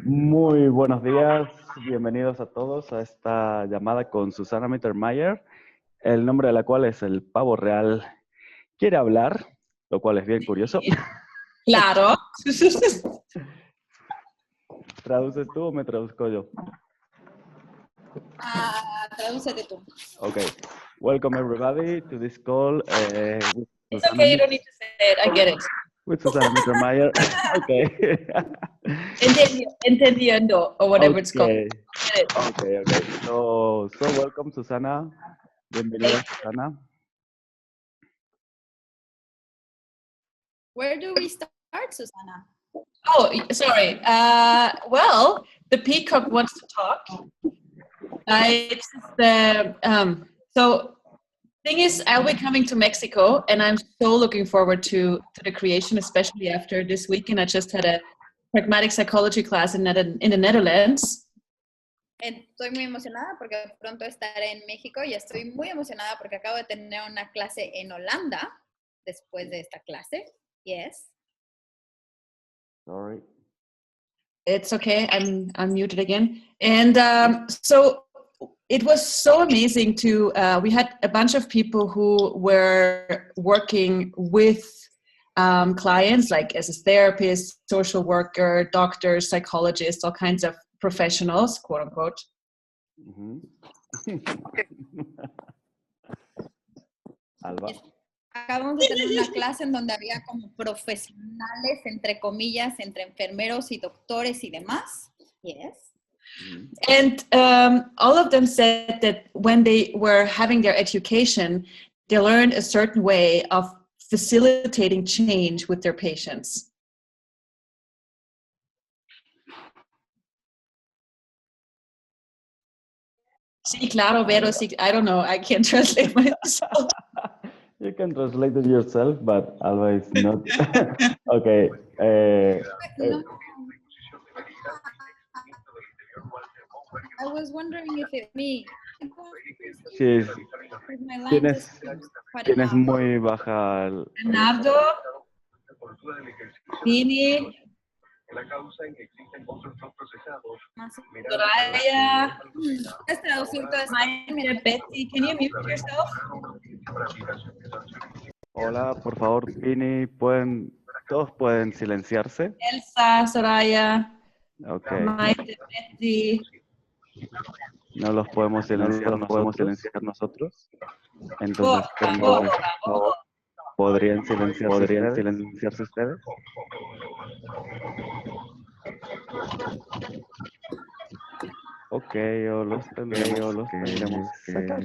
Muy buenos días, bienvenidos a todos a esta llamada con Susanna Mittermaier, el nombre de la cual es el Pavo Real Quiere Hablar, lo cual es bien curioso. Claro. ¿Traduces tú o me traduzco yo? Tradúcete tú. Okay. Welcome everybody to this call with It's okay, you don't need to say it, I get it. with Susanna Mittermaier. Okay. Entendiendo, or whatever it's called. Okay. Okay. So welcome, Susanna. Bienvenida, Susanna. Where do we start, Susanna? Oh, sorry. Well, the peacock wants to talk. It's so thing is, I'll be coming to Mexico, and I'm so looking forward to the creation, especially after this weekend. I just had a pragmatic psychology class in the Netherlands. Estoy muy emocionada porque pronto estaré en México y estoy muy emocionada porque acabo de tener una clase en Holanda después de esta clase. Yes. Sorry. It's okay. I'm muted again. And so it was so amazing to, we had a bunch of people who were working with clients, like as a therapist, social worker, doctors, psychologists, all kinds of professionals, quote unquote. Mm-hmm. Alba. Acabamos de tener una clase en donde había como profesionales, entre comillas, entre enfermeros y doctores y demás. Yes. And all of them said that when they were having their education, they learned a certain way of facilitating change with their patients. Sí, claro, pero sí, I don't know, I can't translate myself. You can translate it yourself, but Alba is not. Okay. I was wondering if it me. Tienes muy baja. Leonardo, Vini, Soraya, ¿Puedes traducir todo esto? Betty, can you mute yourself? Hola, por favor, Vini, todos pueden silenciarse. Elsa, Soraya, Okay. Maite, Betty. No los podemos silenciar nosotros. Entonces, ¿podrían silenciarse ustedes? Ok, o los tendremos que sacar.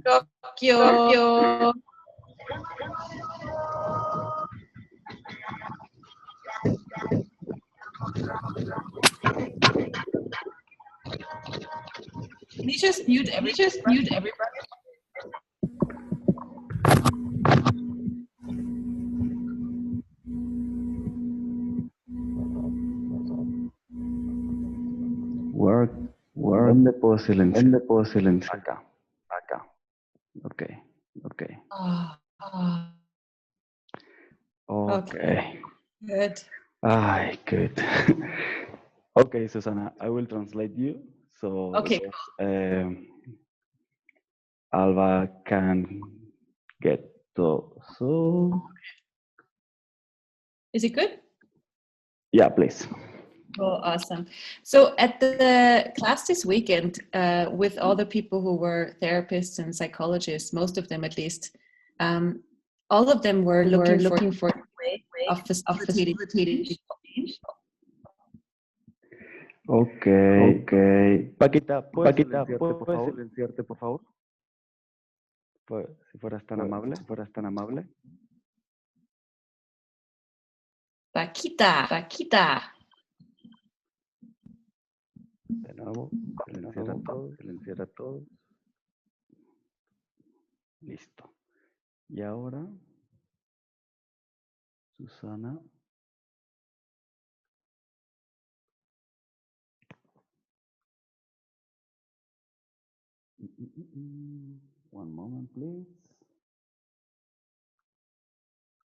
Tokio. Can you just mute everybody? ¿Dónde puedo silenciar? Acá. Ok. Okay. Good. Ay, good. Okay, Susanna, I will translate you. So, okay. Alba can get so. Is it good? Yeah, please. Oh, awesome. So at the class this weekend, with all the people who were therapists and psychologists, most of them at least, all of them were looking for a way of facilitating change. Okay. Paquita, ¿puedes silenciarte, por favor? Si fueras tan amable. Paquita. De nuevo, silenciar a todos. Listo. Y ahora, Susanna. One moment, please.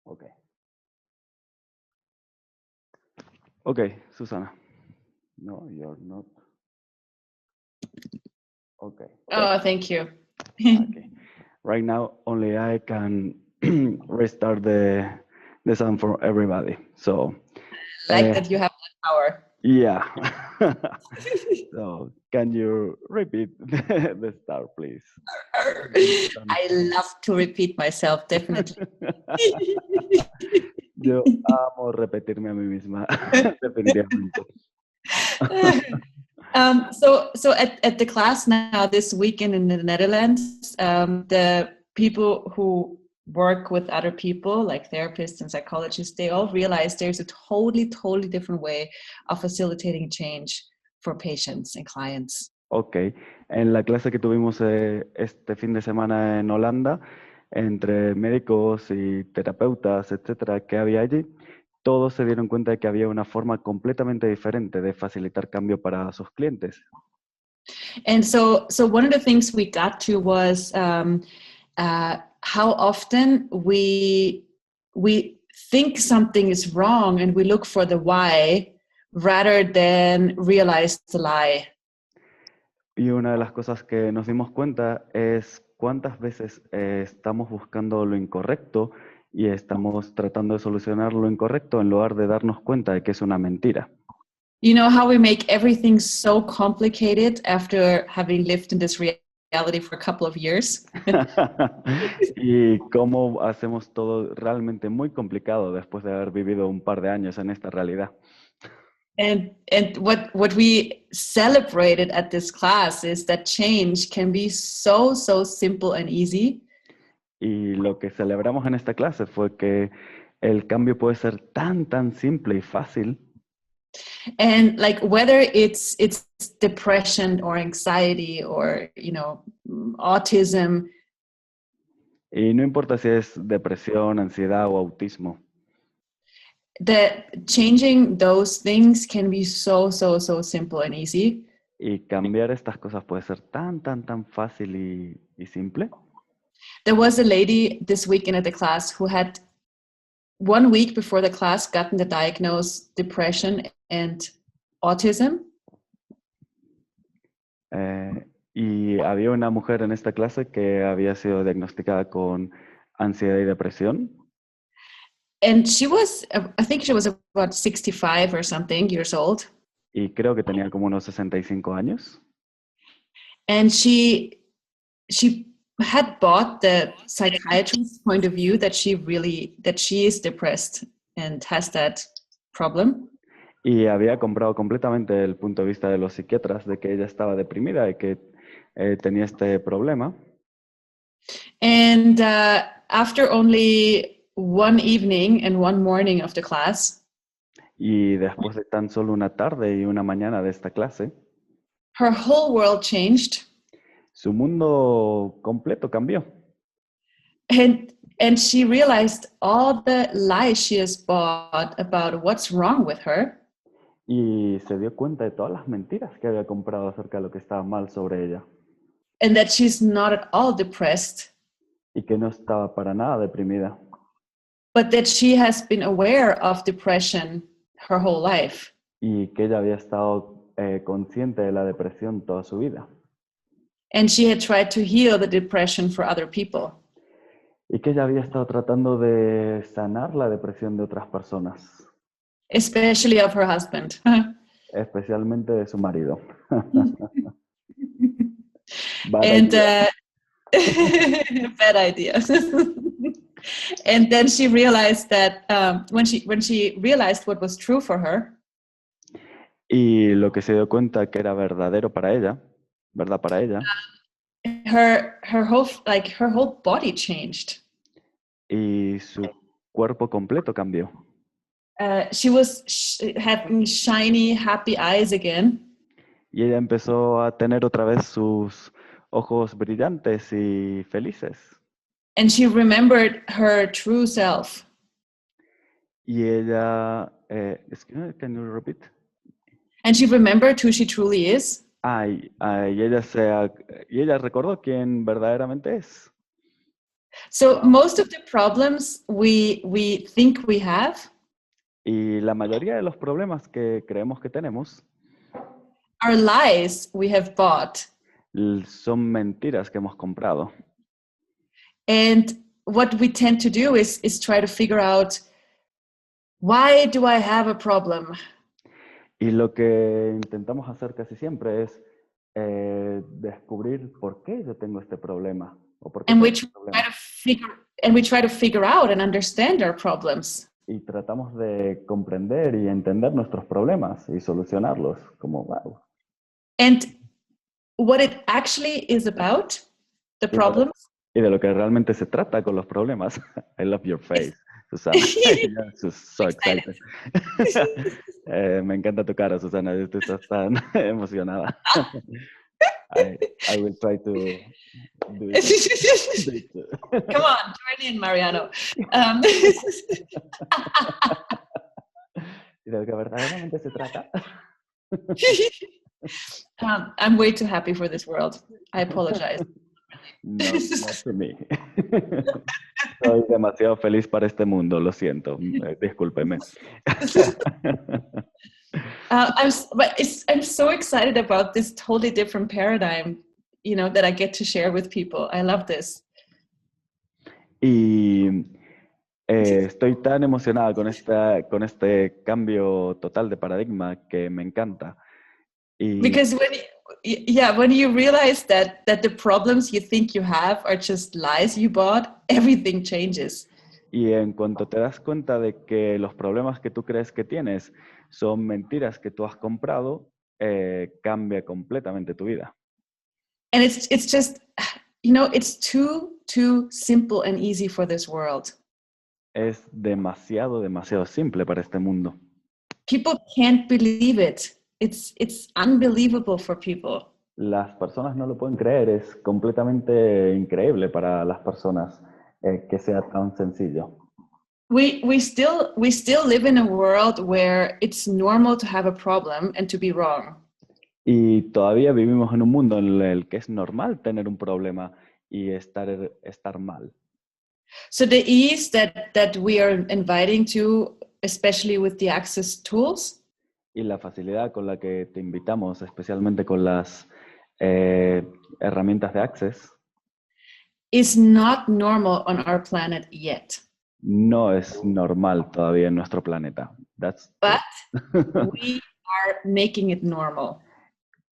Okay. Okay, Susanna. No, you're not. Okay. Oh, thank you. Okay. Right now, only I can restart the sound for everybody. So, Like that you have that power. yeah. So, can you repeat the start, please? I love to repeat myself, definitely. Yo amo repetirme a mí misma, definitivamente. So at the class now this weekend in the Netherlands, the people who work with other people, like therapists and psychologists, they all realize there's a totally different way of facilitating change for patients and clients. Ok, en la clase que tuvimos este fin de semana en Holanda, entre médicos y terapeutas, etcétera, que había allí, todos se dieron cuenta de que había una forma completamente diferente de facilitar cambio para sus clientes. And so one of the things we got to was how often we think something is wrong and we look for the why rather than realize the lie. Y una de las cosas que nos dimos cuenta es cuántas veces estamos buscando lo incorrecto y estamos tratando de solucionar lo incorrecto en lugar de darnos cuenta de que es una mentira. You know how we make everything so complicated after having lived in this reality for a couple of years? Y cómo hacemos todo realmente muy complicado después de haber vivido un par de años en esta realidad. And what we celebrated at this class is that change can be so simple and easy. Y lo que celebramos en esta clase fue que el cambio puede ser tan simple y fácil. And like whether it's depression or anxiety or autism. Y no importa si es depresión, ansiedad o autismo. That changing those things can be so simple and easy. Y cambiar estas cosas puede ser tan fácil y simple. There was a lady this weekend at the class who had 1 week before the class gotten the diagnosis depression and autism. Y había una mujer en esta clase que había sido diagnosticada con ansiedad y depresión. And she was, I think she was about 65 or something years old. Y creo que tenía como unos 65 años. And she had bought the psychiatrist's point of view that she is depressed and has that problem. Y había comprado completamente el punto de vista de los psiquiatras de que ella estaba deprimida y que tenía este problema. And after only one evening and one morning of the class, y después de tan solo una tarde y una mañana de esta clase, her whole world changed. Su mundo completo cambió. And she realized all the lies she has bought about what's wrong with her. Y se dio cuenta de todas las mentiras que había comprado acerca de lo que estaba mal sobre ella. And that she's not at all depressed. Y que no estaba para nada deprimida. But that she has been aware of depression her whole life. Y que ella había estado consciente de la depresión toda su vida. And she had tried to heal the depression for other people. Y que ella había estado tratando de sanar la depresión de otras personas. Especially of her husband. Especialmente de su marido. And bad idea. And then she realized that when she realized what was true for her. Y lo que se dio cuenta que era verdadero para ella, verdad para ella. Her whole body changed. Y su cuerpo completo cambió. She was having shiny, happy eyes again. Y ella empezó a tener otra vez sus ojos brillantes y felices. And she remembered her true self. Y ella, can you repeat? And she remembered who she truly is. Y ella recordó quién verdaderamente es. So most of the problems we think we have Y la mayoría de los problemas que creemos que tenemos are lies we have bought. son mentiras que hemos comprado. And what we tend to do is try to figure out, why do I have a problem? Y lo que intentamos hacer casi siempre es descubrir por qué yo tengo este problema. O por qué And tengo we este problema. try to figure out and understand our problems. Y tratamos de comprender y entender nuestros problemas y solucionarlos. Como, wow. And what it actually is about, the problems. Y de lo que realmente se trata con los problemas. I love your face, Susana. You're so excited. Me encanta tu cara, Susana. Tú estás tan emocionada. I will try to do it. Come on, join in, Mariano. Y de lo que verdaderamente se trata. I'm way too happy for this world. I apologize. No, not to me. Soy demasiado feliz para este mundo, lo siento. Discúlpeme. I'm so excited about this totally different paradigm, that I get to share with people. I love this. Y estoy tan emocionada con este cambio total de paradigma que me encanta. Because when you realize that the problems you think you have are just lies you bought, everything changes. Y en cuanto te das cuenta de que los problemas que tú crees que tienes son mentiras que tú has comprado, cambia completamente tu vida. And it's just, it's too simple and easy for this world. Es demasiado simple para este mundo. People can't believe it. It's unbelievable for people. Las personas no lo pueden creer, es completamente increíble para las personas que sea tan sencillo. We still live in a world where it's normal to have a problem and to be wrong. Y todavía vivimos en un mundo en el que es normal tener un problema y estar mal. So the ease that we are inviting to, especially with the access tools, y la facilidad con la que te invitamos, especialmente con las herramientas de Access, is not normal on our planet yet. No es normal todavía en nuestro planeta. But we are making it normal.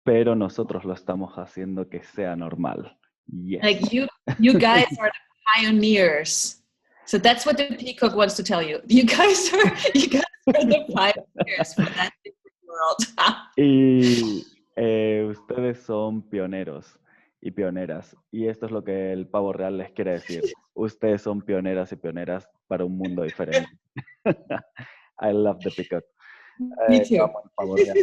Pero nosotros lo estamos haciendo que sea normal. Yes. Like you guys are the pioneers. So that's what the peacock wants to tell you. You guys are the pioneers for that different world. Y ustedes son pioneros y pioneras. Y esto es lo que el pavo real les quiere decir. Ustedes son pioneras y pioneras para un mundo diferente. I love the peacock. Me too. Pavo real.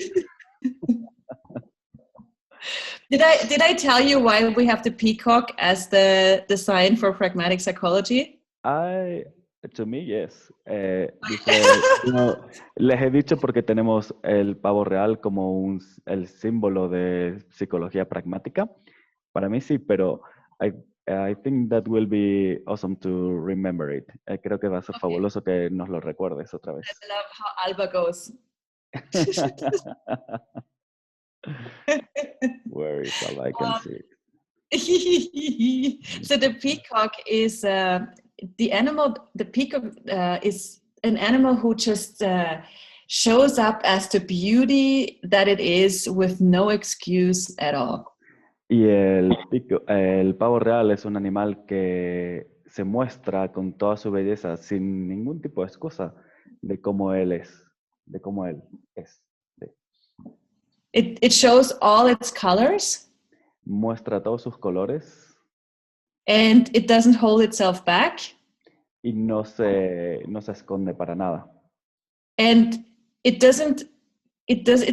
Did I tell you why we have the peacock as the sign for pragmatic psychology? To me, yes. Les he dicho porque tenemos el pavo real como el símbolo de psicología pragmática. Para mí sí, pero I think that will be awesome to remember it. Creo que va a ser fabuloso que nos lo recuerdes otra vez. I love how Alba goes. Where is Alba? I can see it. So the peacock is the animal. The peacock is an animal who just shows up as the beauty that it is with no excuse at all. Y el pavo real es un animal que se muestra con toda su belleza sin ningún tipo de excusa de cómo él es, de cómo él es. It shows all its colors. Muestra todos sus colores. And it doesn't hold itself back. Y no se esconde para nada. And it's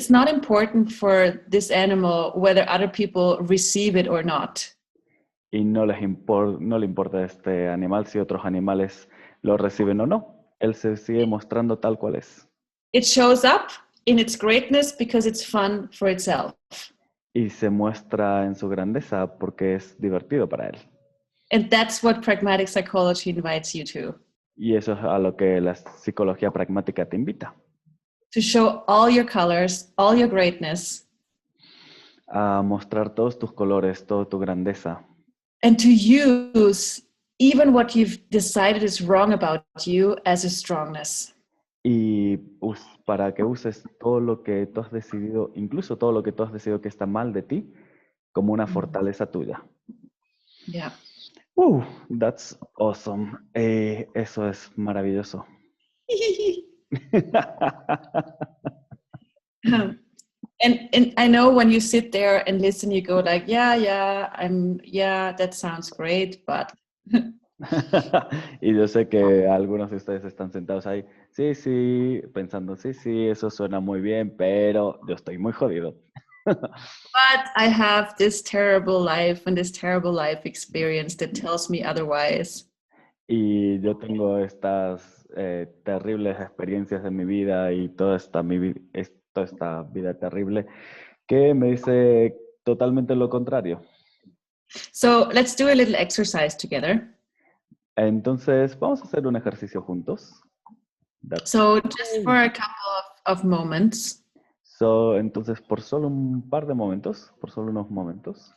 not important for this animal whether other people receive it or not. Y no le importa a este animal si otros animales lo reciben o no. Él se sigue mostrando tal cual es. It shows up in its greatness because it's fun for itself. Y se muestra en su grandeza porque es divertido para él. And that's what pragmatic psychology invites you to. Y eso es a lo que la psicología pragmática te invita. To show all your colors, all your greatness. A mostrar todos tus colores, toda tu grandeza. And to use even what you've decided is wrong about you as a strongness. Y para que uses todo lo que tú has decidido, incluso todo lo que tú has decidido que está mal de ti, como una fortaleza tuya. Yeah. That's awesome. Eso es maravilloso. And I know when you sit there and listen, you go like, yeah, that sounds great, but. Y yo sé que algunos de ustedes están sentados ahí, sí, pensando, sí, eso suena muy bien, pero yo estoy muy jodido. But I have this terrible life and this terrible life experience that tells me otherwise. Y yo tengo estas terribles experiencias de mi vida y toda esta vida terrible que me dice totalmente lo contrario. So let's do a little exercise together. Entonces, vamos a hacer un ejercicio juntos. So just for a couple of moments. Entonces, por solo un par de momentos, por solo unos momentos.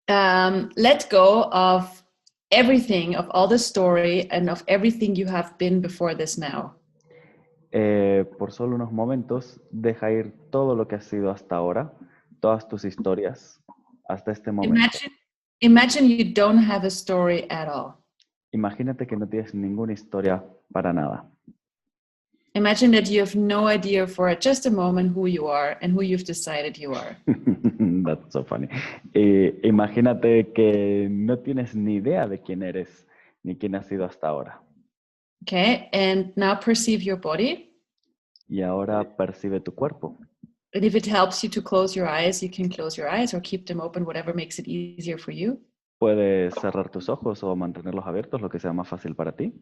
Let go of everything, of all the story and of everything you have been before this now. Por solo unos momentos, deja ir todo lo que has sido hasta ahora, todas tus historias, hasta este momento. Imagine you don't have a story at all. Imagínate que no tienes ninguna historia para nada. Imagine that you have no idea for just a moment who you are and who you've decided you are. That's so funny. Imagínate que no tienes ni idea de quién eres ni quién has sido hasta ahora. Okay, and now perceive your body. Y ahora percibe tu cuerpo. And if it helps you to close your eyes, you can close your eyes or keep them open, whatever makes it easier for you. Puedes cerrar tus ojos o mantenerlos abiertos, lo que sea más fácil para ti.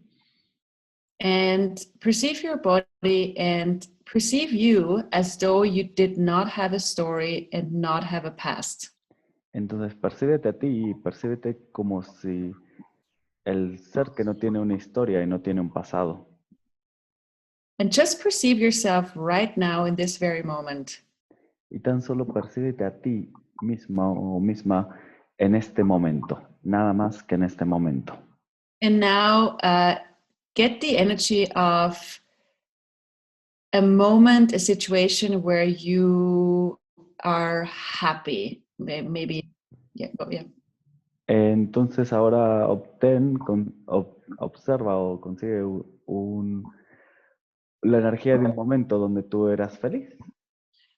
And perceive your body and perceive you as though you did not have a story and not have a past. Entonces percíbete a ti y percíbete como si el ser que no tiene una historia y no tiene un pasado. And just perceive yourself right now in this very moment. Y tan solo percíbete a ti misma o misma en este momento, nada más que en este momento. And now get the energy of a moment, a situation where you are happy. Maybe, yeah. Entonces ahora observa o consigue la energía de un momento donde tú eras feliz.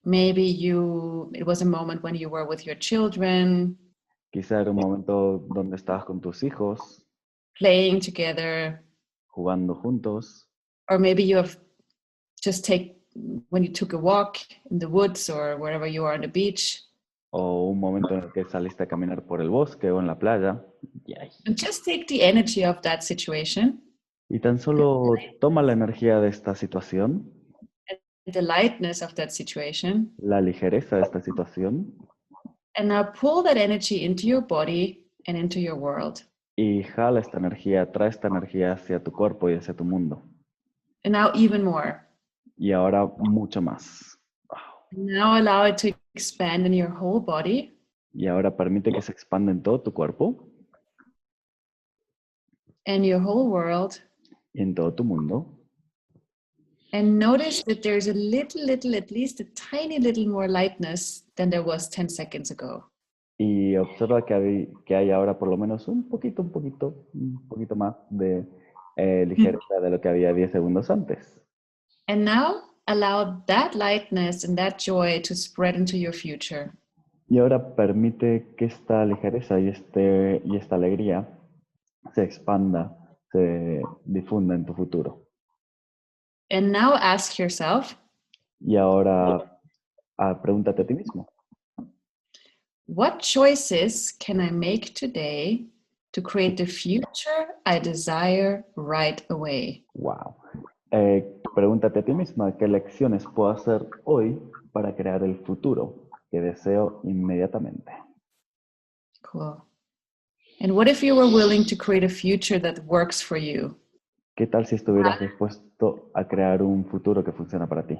Maybe it was a moment when you were with your children. Quizá era un momento donde estabas con tus hijos. Playing together. Jugando juntos. Or maybe you have when you took a walk in the woods or wherever you are on the beach. O un momento en el que saliste a caminar por el bosque o en la playa. And just take the energy of that situation. Y tan solo toma la energía de esta situación. The lightness of that situation. La ligereza de esta situación. And now pull that energy into your body and into your world. Y jala esta energía, trae esta energía hacia tu cuerpo y hacia tu mundo. And now even more. Y ahora mucho más. And now allow it to expand in your whole body. Y ahora permite que se expanda en todo tu cuerpo. And your whole world. Y en todo tu mundo. And notice that there's a little, at least a tiny little more lightness than there was 10 seconds ago. Y observa que hay ahora por lo menos un poquito más de ligereza de lo que había 10 segundos antes. And now allow that lightness and that joy to spread into your future. Y ahora permite que esta ligereza y esta alegría se expanda, se difunda en tu futuro. And now ask yourself. Y ahora pregúntate a ti mismo. What choices can I make today to create the future I desire right away? Wow. Pregúntate a ti misma qué elecciones puedo hacer hoy para crear el futuro que deseo inmediatamente. Cool. And what if you were willing to create a future that works for you? ¿Qué tal si estuvieras dispuesto a crear un futuro que funciona para ti?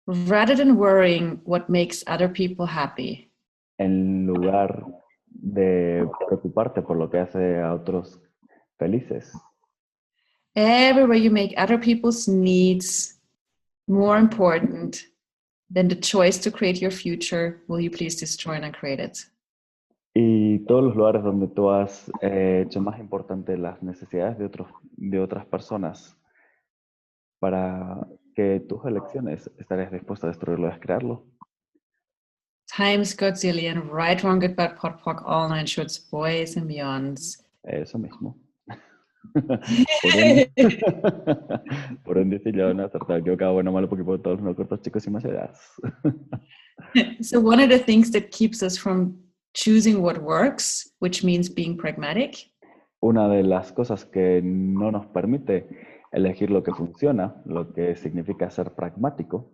Rather than worrying what makes other people happy. En lugar de preocuparte por lo que hace a otros felices. Everywhere you make other people's needs more important than the choice to create your future, will you please destroy and uncreate it? Y todos los lugares donde tú has hecho más importante las necesidades de otras personas para que tus elecciones estarías dispuesto a destruirlo, a descrearlo. Times Godzillion, right, wrong, good, bad, pot, poc, all nine shorts, boys and beyonds. Eso mismo. Por un decirlo, no acertado, equivocado, bueno, malo, porque por todos los no cortos, chicos y más edades. So one of the things that keeps us from choosing what works, which means being pragmatic, Una de las cosas que no nos permite elegir lo que funciona, lo que significa ser pragmático,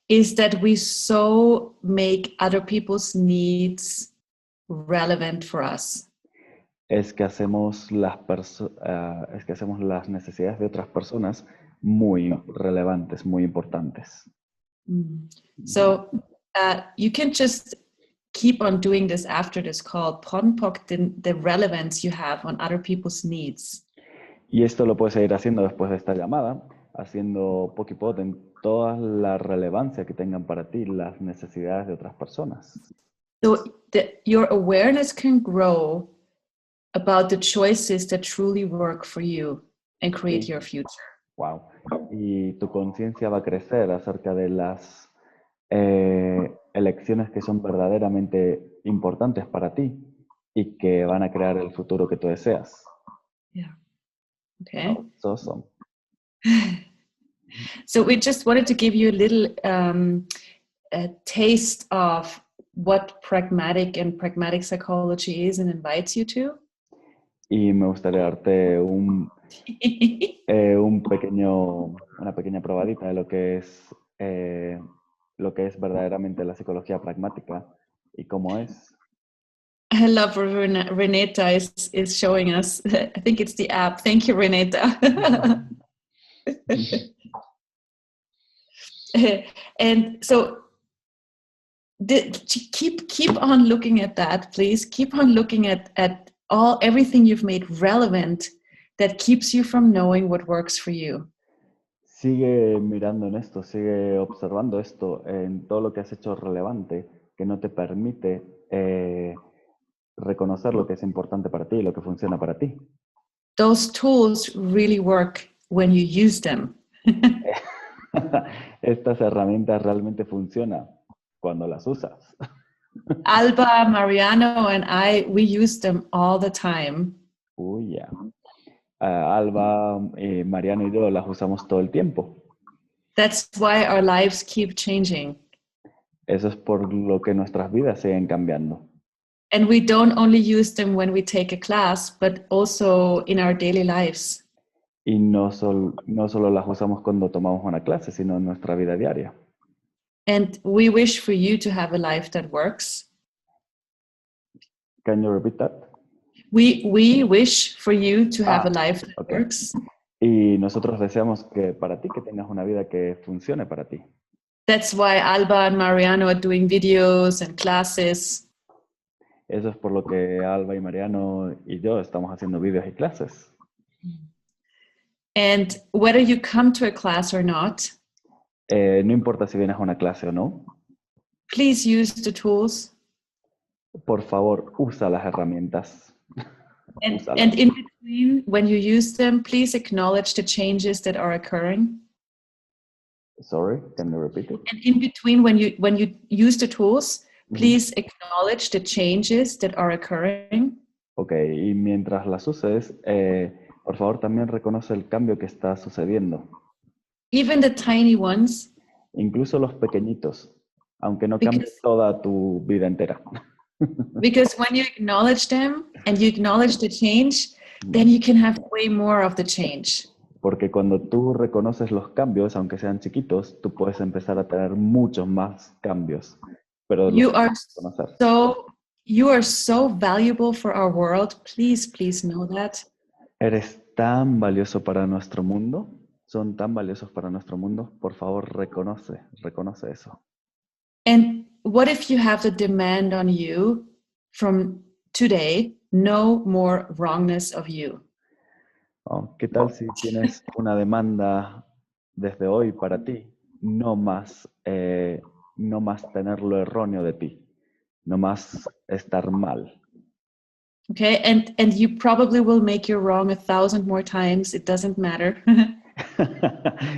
is that we so make other people's needs relevant for us. es que hacemos las necesidades de otras personas muy relevantes, muy importantes. So you can just keep on doing this after this call. Ponpok the relevance you have on other people's needs. Y esto lo puedes seguir haciendo después de esta llamada, haciendo pokipot en toda la relevancia que tengan para ti las necesidades de otras personas. So your awareness can grow about the choices that truly work for you and create your future. Wow. Y tu conciencia va a crecer acerca de las elecciones que son verdaderamente importantes para ti y que van a crear el futuro que tú deseas. Yeah. Okay. Wow, it's awesome. So we just wanted to give you a little taste of what pragmatic and pragmatic psychology is and invites you to. Y me gustaría darte una pequeña probadita de lo que es verdaderamente la psicología pragmática y cómo es. I love what Renata is showing us. I think it's the app. Thank you, Renata. And so keep on looking at that, please. Keep on looking at everything you've made relevant that keeps you from knowing what works for you. Sigue mirando en esto, sigue observando esto en todo lo que has hecho relevante que no te permite reconocer lo que es importante para ti y lo que funciona para ti. Those tools really work when you use them. Estas herramientas realmente funcionan cuando las usas. Alba, Mariano, and we use them all the time. Yeah. Alba, Mariano y yo las usamos todo el tiempo. That's why our lives keep changing. Eso es por lo que nuestras vidas siguen cambiando. And we don't only use them when we take a class, but also in our daily lives. Y no solo las usamos cuando tomamos una clase, sino en nuestra vida diaria. And we wish for you to have a life that works. Can you repeat that? We wish for you to have a life that works. Y nosotros deseamos que para ti que tengas una vida que funcione para ti. That's why Alba and Mariano are doing videos and classes. Eso es por lo que Alba y Mariano y yo estamos haciendo vídeos y clases. And whether you come to a class or not, no importa si vienes a una clase o no, please use the tools. Por favor, usa las herramientas. And in between, when you use them, please acknowledge the changes that are occurring. Sorry, can you repeat it? And in between, when you use the tools, please acknowledge the changes that are occurring. Okay, y mientras las uses, por favor también reconoce el cambio que está sucediendo. Even the tiny ones. Incluso los pequeñitos, aunque no cambie toda tu vida entera. Because when you acknowledge them and you acknowledge the change, then you can have way more of the change. Porque cuando tú reconoces los cambios, aunque sean chiquitos, tú puedes empezar a tener muchos más cambios. Pero You are so You are so valuable for our world. Please, please know that. Eres tan valioso para nuestro mundo. Son tan valiosos para nuestro mundo. Por favor, reconoce eso. And what if you have the demand on you from today, no more wrongness of you? Oh, ¿qué tal si tienes una demanda desde hoy para ti? No más tener lo erróneo de ti. No más estar mal. Okay, and you probably will make your wrong 1,000 more times. It doesn't matter.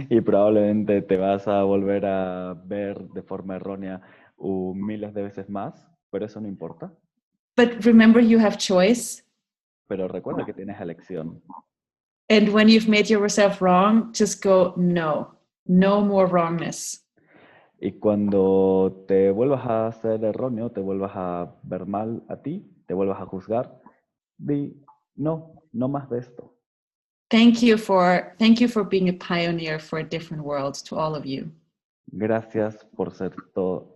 Y probablemente te vas a volver a ver de forma errónea miles de veces más, pero eso no importa. But remember, you have choice. Pero recuerda que tienes elección. And when you've made yourself wrong, just go, no more wrongness. Y cuando te vuelvas a hacer erróneo, te vuelvas a ver mal a ti, te vuelvas a juzgar, di, no más de esto. Thank you for being a pioneer for a different world, to all of you. Gracias por ser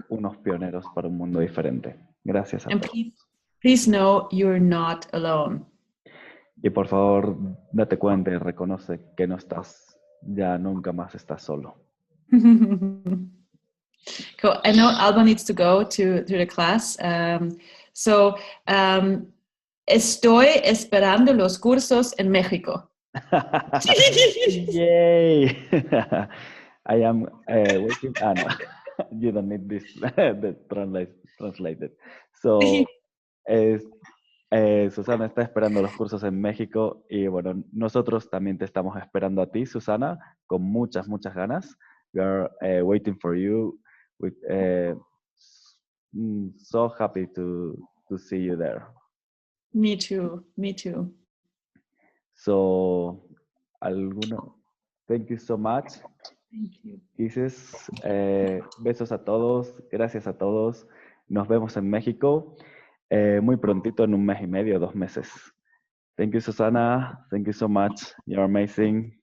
unos pioneros para un mundo diferente. Gracias a todos. Please know you're not alone. Y por favor, date cuenta y reconoce que nunca más estás solo. Cool. I know Alba needs to go to the class. Estoy esperando los cursos en México. Yay! I am waiting. No, you don't need this translated. So, Susana está esperando los cursos en México y bueno, nosotros también te estamos esperando a ti, Susana, con muchas ganas. We are waiting for you. So happy to see you there. Me too. So, thank you so much. Thank you. Kisses, besos a todos, gracias a todos. Nos vemos en México muy prontito, en 1 mes y medio, 2 meses. Thank you, Susanna. Thank you so much. You're amazing.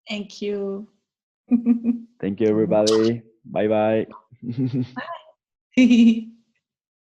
Thank you. Thank you, everybody. Bye-bye. Bye.